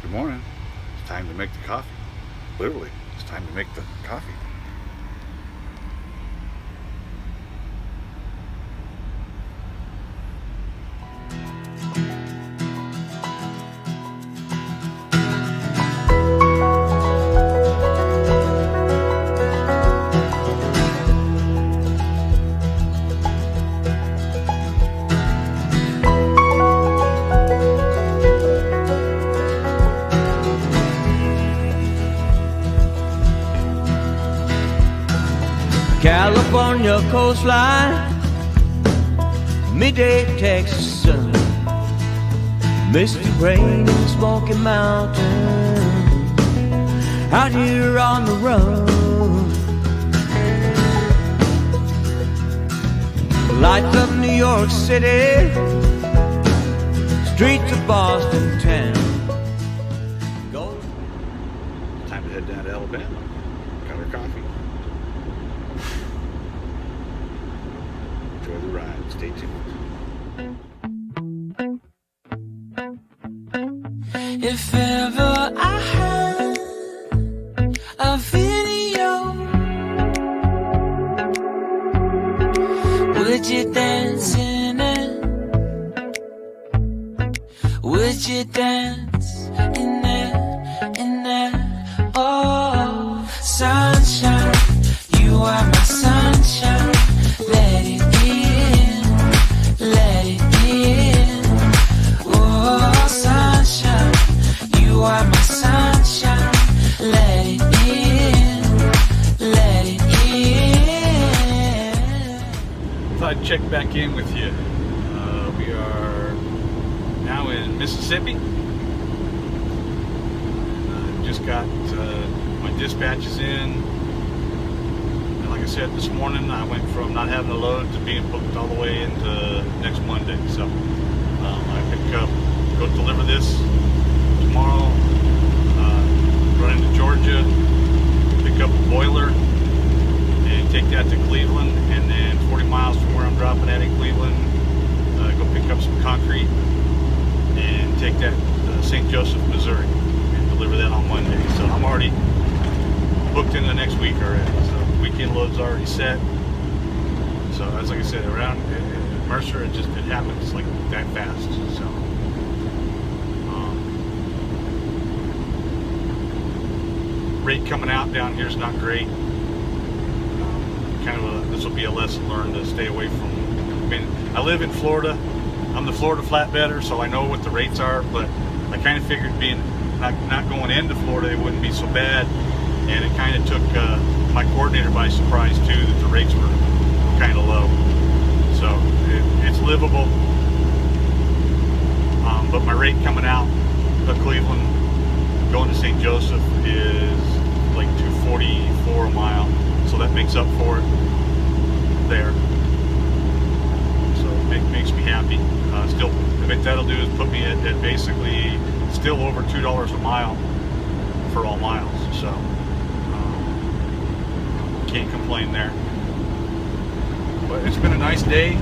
Good morning. It's time to make the coffee. Literally, it's time to make the coffee. California coastline, midday Texas sun, misty rain in Smoky Mountain, out here on the run. Lights of New York City, streets of Boston town. Time to head down to Alabama. Got our coffee. Enjoy the ride. Stay tuned. If ever I had a video, would you dance in it? Would you dance in it? In it? Oh, sunshine, you are my sunshine. Let it in, let it in. Oh, sunshine, you are my sunshine. Let it in, let it in. Thought I'd check back in with you. We are now in Mississippi. Just got my dispatches in. And like I said this morning, I went from not having a load to being booked all the way into next Monday. So I pick up, go deliver this tomorrow, run into Georgia, pick up a boiler, and take that to Cleveland, and then 40 miles from where I'm dropping at in Cleveland, go pick up some concrete and take that to St. Joseph, Missouri, and deliver that on Monday. So I'm already booked into the next week already. So weekend load's already set. So as like I said, around Mercer, it happens like that fast. So rate coming out down here is not great. This will be a lesson learned to stay away from. I mean, I live in Florida. I'm the Florida flatbedder, so I know what the rates are. But I kind of figured being not going into Florida, it wouldn't be so bad. And it kind of took my coordinator by surprise too, that the rates were kind of low. So it's livable. But my rate coming out of Cleveland, going to St. Joseph, is like $2.44 a mile. So that makes up for it there. So it makes me happy. Still, what that'll do is put me at basically still over $2 a mile for all miles. So can't complain there. But it's been a nice day.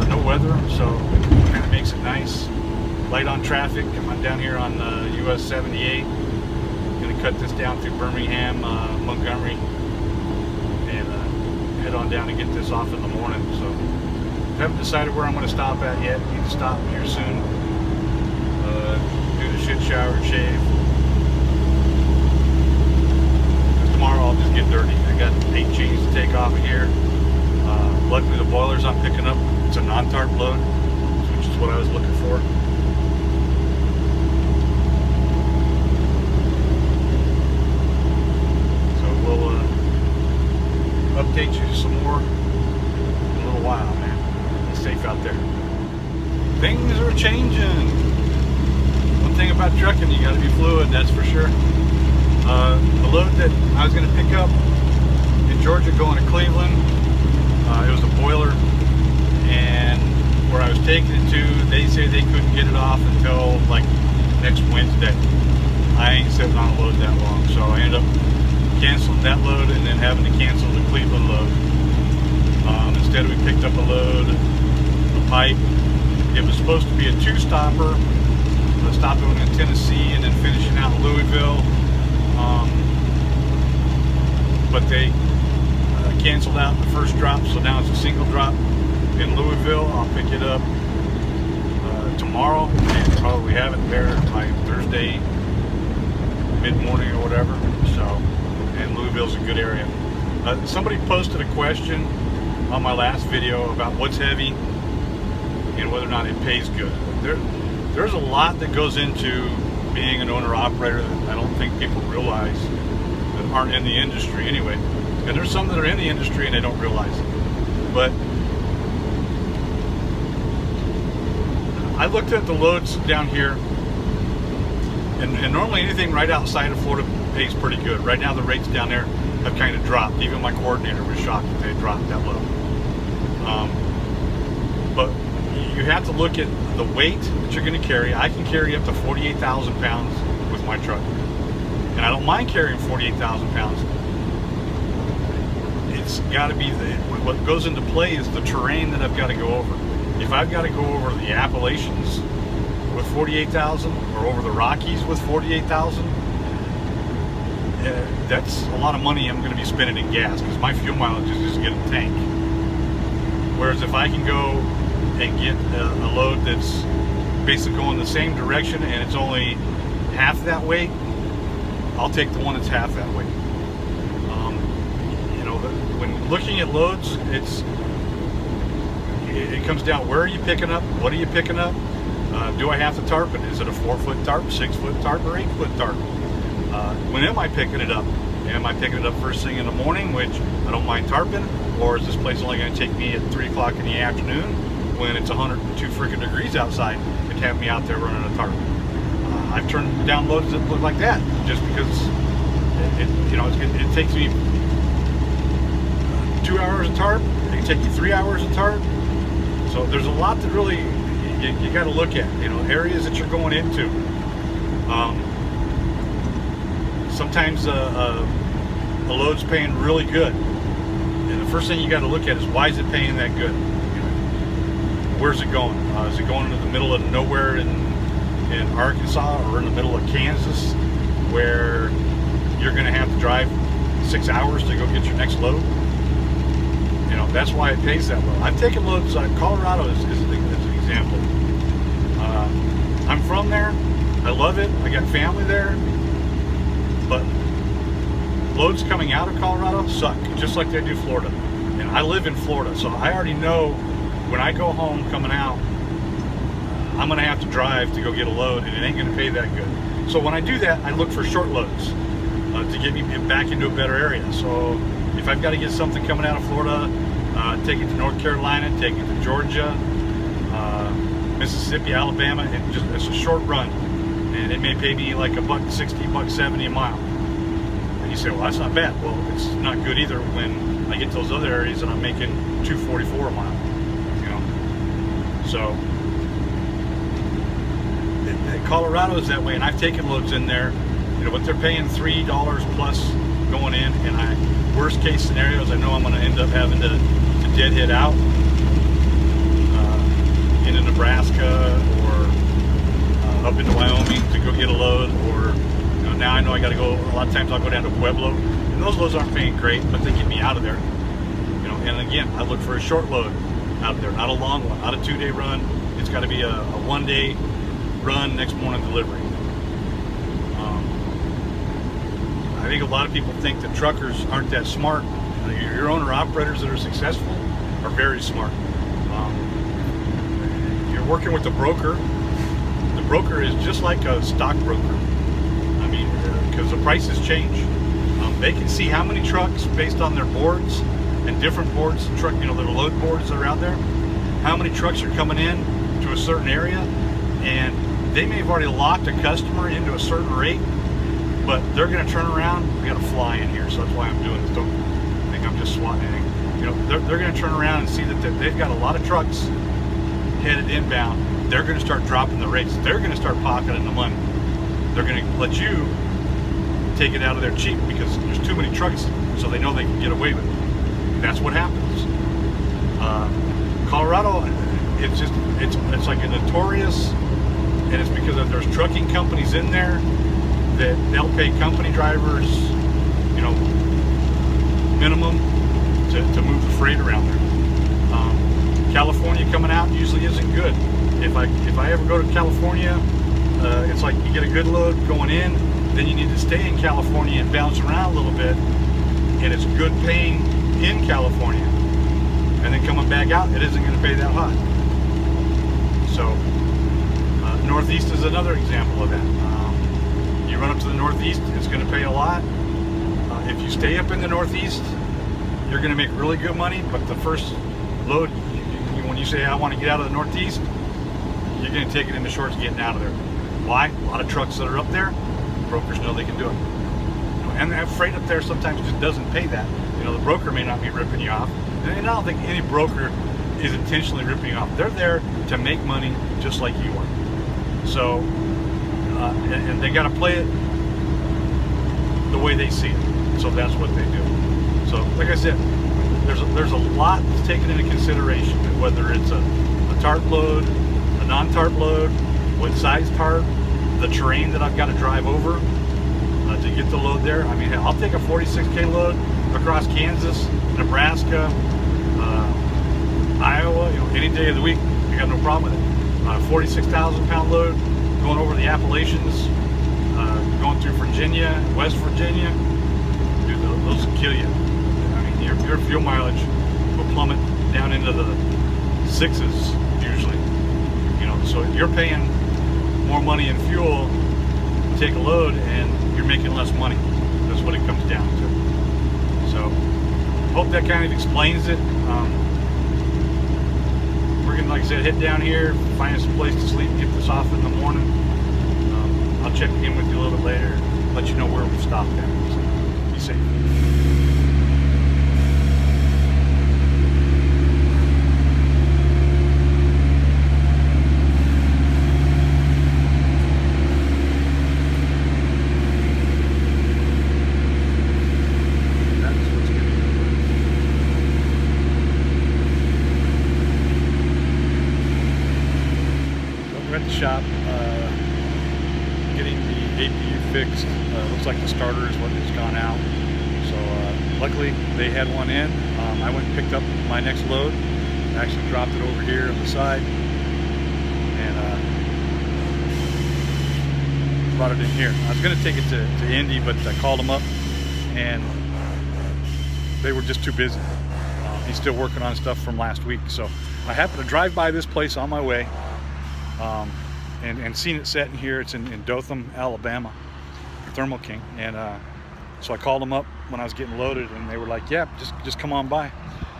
No weather, so it kind of makes it nice. Light on traffic. I'm down here on US 78. Gonna cut this down through Birmingham, Montgomery, and head on down to get this off in the morning. So haven't decided where I'm going to stop at yet. Need to stop here soon. Do the shit, shower, and shave. Tomorrow I'll just get dirty. I got 8 chains to take off of here. Luckily the boilers I'm picking up, it's a non-tarp load, which is what I was looking for. So we'll update you some more in a little while, man. Be safe out there. Things are changing. One thing about trucking, you got to be fluid, that's for sure. The load that I was going to pick up in Georgia going to Cleveland, it was a boiler, and where I was taking it to, they say they couldn't get it off until like next Wednesday. I ain't sitting on a load that long, so I ended up canceling that load and then having to cancel the Cleveland load. Instead we picked up a load, a pipe. It was supposed to be a 2-stopper, stopping in Tennessee and then finishing out in Louisville. But they canceled out the first drop, so now it's a single drop in Louisville. I'll pick it up tomorrow and probably have it there by Thursday mid-morning or whatever. So, and Louisville's a good area. Somebody posted a question on my last video about what's heavy and whether or not it pays good. There's a lot that goes into being an owner-operator that I don't think people realize, that aren't in the industry anyway. And there's some that are in the industry and they don't realize it. But I looked at the loads down here, and normally anything right outside of Florida pays pretty good. Right now the rates down there have kind of dropped. Even my coordinator was shocked that they dropped that low. But you have to look at the weight that you're going to carry. I can carry up to 48,000 pounds with my truck, and I don't mind carrying 48,000 pounds. It's got to be what goes into play is the terrain that I've got to go over. If I've got to go over the Appalachians with 48,000 or over the Rockies with 48,000, that's a lot of money I'm going to be spending in gas, because my fuel mileage is just getting a tank. Whereas if I can go and get a load that's basically going the same direction and it's only half that weight, I'll take the one that's half that weight. When looking at loads, it comes down, where are you picking up? What are you picking up? Do I have to tarp it? Is it a 4-foot tarp, 6-foot tarp, or 8-foot tarp? When am I picking it up? Am I picking it up first thing in the morning, which I don't mind tarping? Or is this place only going to take me at 3 o'clock in the afternoon when it's 102 freaking degrees outside and have me out there running a tarp? I've turned down loads that look like that just because it takes me 2 hours of tarp. It can take you 3 hours of tarp. So there's a lot that really you got to look at. Areas that you're going into. Sometimes a load's paying really good, and the first thing you got to look at is, why is it paying that good? Where's it going? Is it going into the middle of nowhere in Arkansas, or in the middle of Kansas, where you're going to have to drive 6 hours to go get your next load? That's why it pays that low. I've taken loads. Colorado is an example. I'm from there. I love it. I got family there. But loads coming out of Colorado suck, just like they do Florida. And I live in Florida, so I already know when I go home coming out, I'm going to have to drive to go get a load, and it ain't going to pay that good. So when I do that, I look for short loads to get me back into a better area. So if I've got to get something coming out of Florida, take it to North Carolina, take it to Georgia, Mississippi, Alabama, it's a short run, and it may pay me like $1.60, $1.70 a mile. And you say, well, that's not bad. Well, it's not good either when I get to those other areas and I'm making $2.44 a mile. So Colorado is that way, and I've taken loads in there. But they're paying $3 plus going in, and worst case scenarios, I know I'm going to end up having to deadhead out into Nebraska or up into Wyoming to go get a load, or now I know I got to go. A lot of times I'll go down to Pueblo, and those loads aren't paying great, but they get me out of there. And again, I look for a short load out there, not a long one, not a 2-day run. It's got to be a 1-day run, next morning delivery. I think a lot of people think that truckers aren't that smart. Your owner-operators that are successful are very smart. You're working with a broker. The broker is just like a stockbroker. I mean, because the prices change. They can see how many trucks based on their boards and different boards, their load boards that are out there, how many trucks are coming in to a certain area, and they may have already locked a customer into a certain rate, but they're going to turn around. We got a fly in here, so that's why I'm doing this. Don't think I'm just swatting anything. They're going to turn around and see that they've got a lot of trucks headed inbound. They're going to start dropping the rates. They're going to start pocketing the money. They're going to let you take it out of there cheap because there's too many trucks, so they know they can get away with it. That's what happens. Colorado, it's like a notorious and it's because there's trucking companies in there that they'll pay company drivers, you know, minimum to move the freight around there. California coming out usually isn't good. If I ever go to California, it's like you get a good load going in, then you need to stay in California and bounce around a little bit, and it's good paying in California, and then coming back out, it isn't going to pay that hot. So Northeast is another example of that. You run up to the Northeast, it's going to pay a lot. If you stay up in the Northeast, you're going to make really good money, but the first load, when you say I want to get out of the Northeast, you're going to take it into shorts getting out of there. Why? A lot of trucks that are up there, brokers know they can do it. And that freight up there sometimes just doesn't pay that. You know, the broker may not be ripping you off. And I don't think any broker is intentionally ripping you off. They're there to make money just like you are. So, and they got to play it the way they see it. So that's what they do. So, like I said, there's a lot taken into consideration, whether it's a tarp load, a non-tarp load, what size tarp, the terrain that I've got to drive over to get the load there. I mean, I'll take a 46K load across Kansas, Nebraska, Iowa, you know, any day of the week. I got no problem with it. 46,000 pound load going over the Appalachians, going through Virginia, West Virginia, dude, those will kill you. I mean, your fuel mileage will plummet down into the 6s usually. You know, so you're paying more money in fuel to take a load, and you're making less money. That's what it comes down to. So, hope that kind of explains it. We're gonna, like I said, head down here, find us a place to sleep, get this off in the morning. I'll check in with you a little bit later, let you know where we stopped at. So, be safe. At the shop, getting the APU fixed. Looks like the starter is what has gone out. So luckily they had one in. I went and picked up my next load. I actually dropped it over here on the side and brought it in here. I was going to take it to Indy, but I called them up and they were just too busy. He's still working on stuff from last week. So I happened to drive by this place on my way. And seen it set in here. It's in Dothan, Alabama, Thermal King, and so I called them up when I was getting loaded, and they were like, "Yeah, just come on by."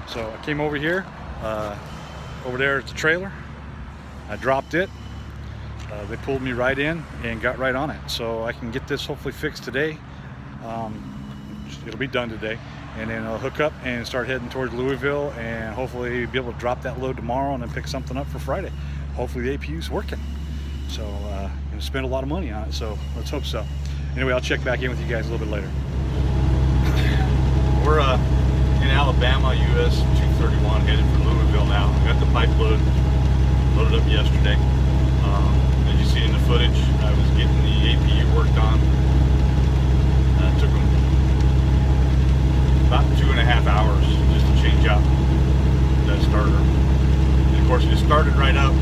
So I came over here. Over there at the trailer, I dropped it. They pulled me right in and got right on it. So I can get this hopefully fixed today. It'll be done today, and then I'll hook up and start heading towards Louisville, and hopefully be able to drop that load tomorrow and then pick something up for Friday. Hopefully the APU's working. So I'm gonna spend a lot of money on it, so let's hope so. Anyway, I'll check back in with you guys a little bit later. We're in Alabama, US 231, headed for Louisville now. I got the pipe loaded up yesterday. As you see in the footage, I was getting the APU worked on. It took them about 2.5 hours just to change out that starter. And of course, it started right up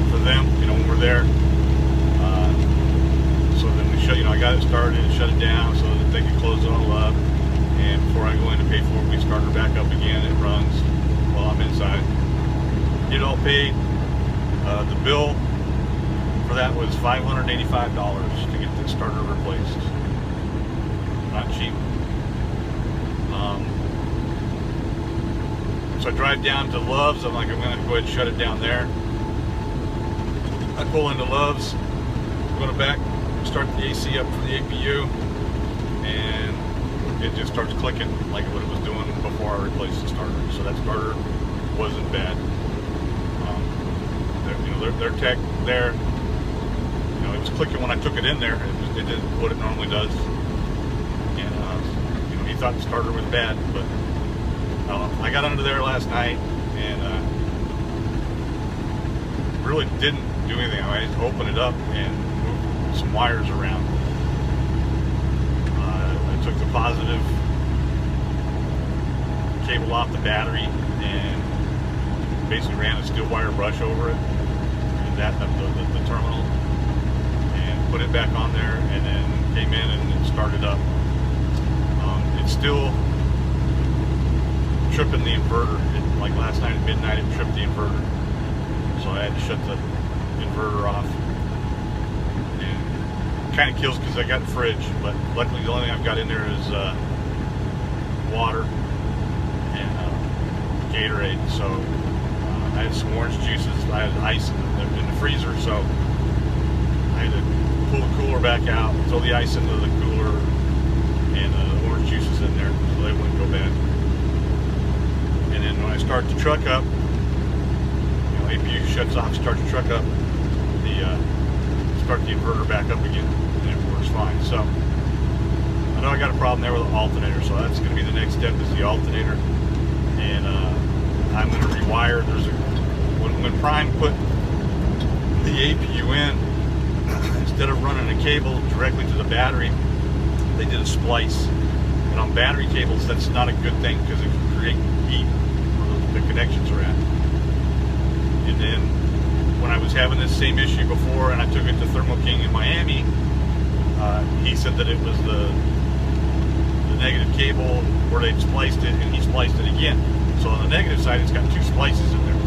for them, you know, when we're there. So then we shut, you know, I got it started and shut it down so that they could close it all up. And before I go in to pay for it, we start her back up again. It runs while I'm inside. Get it all paid. The bill for that was $585 to get this starter replaced. Not cheap. So I drive down to Love's. I'm like, I'm going to go ahead and shut it down there. I pull into Love's, go to back, start the AC up for the APU, and it just starts clicking like what it was doing before I replaced the starter. So that starter wasn't bad. You know, their tech there, you know, it was clicking when I took it in there. It did what it normally does. And you know, he thought the starter was bad, but I got under there last night and really didn't do anything. I just open it up and move some wires around. I took the positive cable off the battery and basically ran a steel wire brush over it and that the terminal, and put it back on there, and then came in and started up. It's still tripping the inverter. Like last night at midnight, it tripped the inverter, so I had to shut the inverter off. And it kind of kills because I got the fridge, but luckily the only thing I've got in there is water and Gatorade. So I had some orange juices. I had ice in the freezer, so I had to pull the cooler back out, throw the ice into the cooler, and the orange juices in there so they wouldn't go bad. And then when I start the truck up, APU shuts off, start the truck up, start the inverter back up again, and it works fine. So I know I got a problem there with the alternator, so that's going to be the next step, is the alternator. And I'm going to rewire. When Prime put the APU in, instead of running a cable directly to the battery, they did a splice. And on battery cables, that's not a good thing because it can create heat where the connections are at. And then when I was having this same issue before and I took it to Thermo King in Miami, he said that it was the negative cable where they'd spliced it, and he spliced it again. So on the negative side, it's got two splices in there.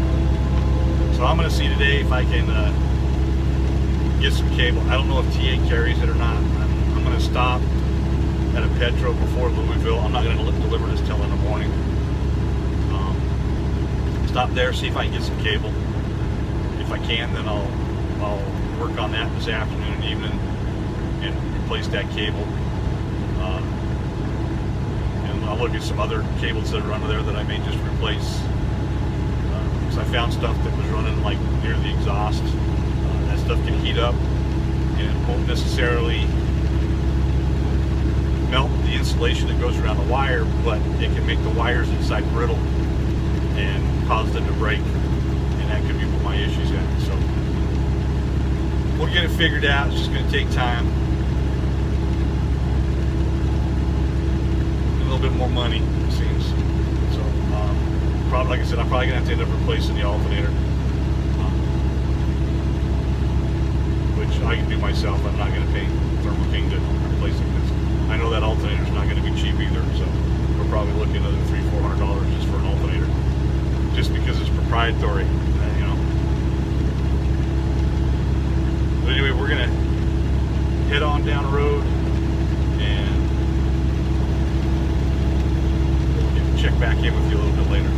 So I'm going to see today if I can get some cable. I don't know if TA carries it or not. I'm going to stop at a Petro before Louisville. I'm not going to deliver this till in the morning. Stop there, see if I can get some cable. If I can, then I'll work on that this afternoon and evening and replace that cable. And I'll look at some other cables that are under there that I may just replace. Because I found stuff that was running like near the exhaust. That stuff can heat up and it won't necessarily melt the insulation that goes around the wire, but it can make the wires inside brittle and cause them to break, and that could be what my issue's at. So we'll get it figured out. It's just going to take time, a little bit more money, it seems. So probably, like I said, I'm probably going to have to end up replacing the alternator, which I can do myself. I'm not going to pay Thermo King to replace it because I know that alternator's not going to be cheap either. So we're probably looking at another $300-400 just for an alternator, just because it's proprietary, But anyway, we're gonna head on down the road and check back in with you a little bit later.